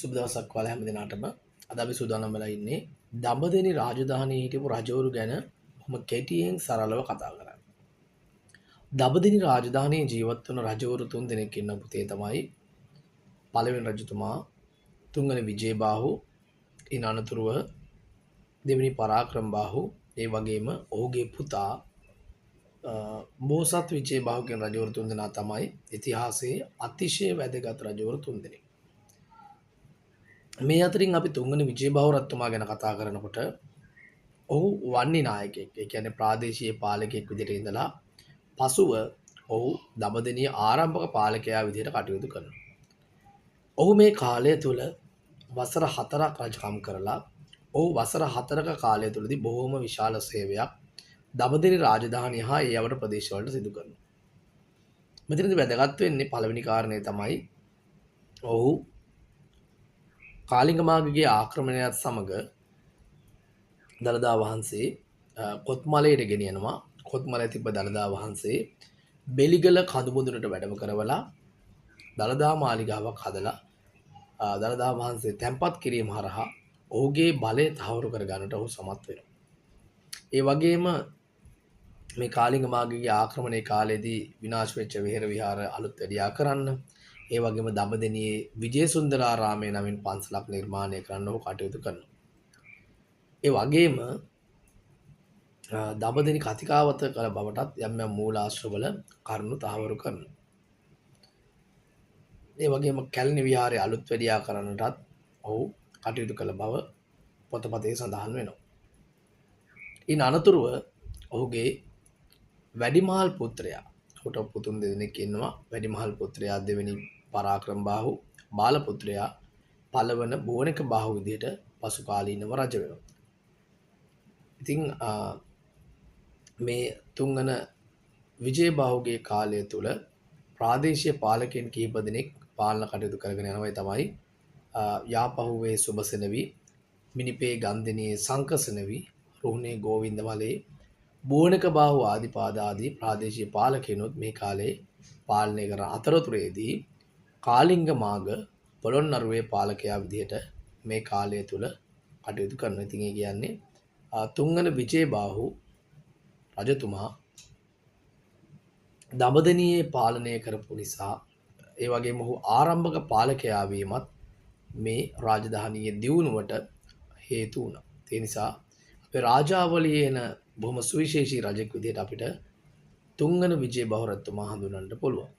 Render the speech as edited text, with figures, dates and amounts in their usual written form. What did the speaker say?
සුබ දවසක් ඔයාලා හැම දිනාටම. අද අපි සූදානම් වෙලා ඉන්නේ දඹදෙණි රාජධානියේ හිටපු රජවරු ගැන බොහොම කෙටියෙන් සරලව කතා කරන්න. දඹදෙණි රාජධානියේ ජීවත් වුණ රජවරු 3 දෙනෙක් ඉන්න පුතේ තමයි පළවෙනි රජතුමා තුන්වෙනි විජේබාහු, ඉන් අනතුරුව දෙවෙනි පරාක්‍රමබාහු, ඒ වගේම ඔහුගේ පුතා බෝසත් විජේබාහු කියන රජවරු 3 දෙනා තමයි ඉතිහාසයේ අතිශය වැදගත් රජවරු 3 දෙනෙක්. මේ අතරින් අපි තුන්වෙනි විජේබාහු රජතුමා ගැන කතා කරනකොට ඔහු වන්නි නායකයෙක්. ඒ කියන්නේ ප්‍රාදේශීය පාලකයෙක් විදිහට ඉඳලා පසුව ඔහු දඹදෙණිය ආරම්භක පාලකයා විදිහට කටයුතු කරනවා. ඔහු මේ කාලය තුල වසර 4ක් රජකම් කරලා ඔහු වසර 4ක කාලය තුලදී බොහොම විශාල සේවයක් දඹදෙණි රාජධානිය හා ඒ යවන ප්‍රදේශවලට සිදු කරනවා. මෙතනදී වැදගත් වෙන්නේ පළවෙනි කාරණේ තමයි ඔහු කාලිංග මාගේ ආක්‍රමණයත් සමග දළදා වහන්සේ කොත්මලයට ගෙනියනවා. කොත්මලේ තිබ්බ දළදා වහන්සේ බෙලිගල කඳුමුදුනට වැඩම කරවලා දළදා මාලිගාවක් හදලා දළදා වහන්සේ තැන්පත් කිරීම හරහා ඔහුගේ බලය තහවුරු කර ගන්නට ඔහු සමත් වෙනවා. ඒ වගේම මේ කාලිංග මාගේ ආක්‍රමණයේ කාලේදී විනාශ වෙච්ච විහෙර විහාර අලුත් වැඩියා කරන්න, ඒ වගේම දඹදෙණියේ විජේසුන්දරාරාමයේ නමින් පන්සලක් නිර්මාණය කරන්න ඔහු කටයුතු කරනවා. ඒ වගේම දඹදෙණි කතිකාවත කළ බවටත් යම් යම් මූලාශ්‍රවල කරුණු තහවුරු කරනවා. ඒ වගේම කැලණි විහාරයේ අලුත් වැඩියා කරන්නටත් ඔහු කටයුතු කළ බව පොතපතේ සඳහන් වෙනවා. ඉන් අනතුරුව ඔහුගේ වැඩිමහල් පුත්‍රයා, ඔහුට පුතුන් දෙදෙනෙක් ඉන්නවා. වැඩිමහල් පුත්‍රයා දෙවෙනි පරාක්‍රමබාහු, බාල පුත්‍රයා පළවන බෝනික බාහු විදිහට පසු කාලීනව රජ වෙනවා. ඉතින් මේ තුන්වන විජේබාහුගේ කාලය තුල ප්‍රාදේශීය පාලකයන් කිහිප දෙනෙක් පාලන කටයුතු කරගෙන යනවා. තමයි යාපහුවේ සුබසෙනවි, මිනිපේ ගන්දිනියේ සංකසනවි, රුහුණේ ගෝවින්දමලේ බෝනික බාහු ආදී ප්‍රාදේශීය පාලකයන්ොත් මේ කාලේ පාලනය කරන අතරතුරේදී කාලිංග මාග පොළොන්නරුවේ පාලකයා විදිහට මේ කාලය තුල කටයුතු කරනවා. ඉතින් ඒ කියන්නේ තුන්වන විජේබාහු රජතුමා දඹදෙණියේ පාලනය කරපු නිසා, ඒ වගේම ඔහු ආරම්භක පාලකයා වීමත් මේ රාජධානියේ දියුණුවට හේතු වුණා. ඒ නිසා අපේ රාජාවලියේ එන බොහොම සුවිශේෂී රජෙක් විදිහට අපිට තුන්වන විජේබාහු රජතුමා හඳුනන්න පුළුවන්.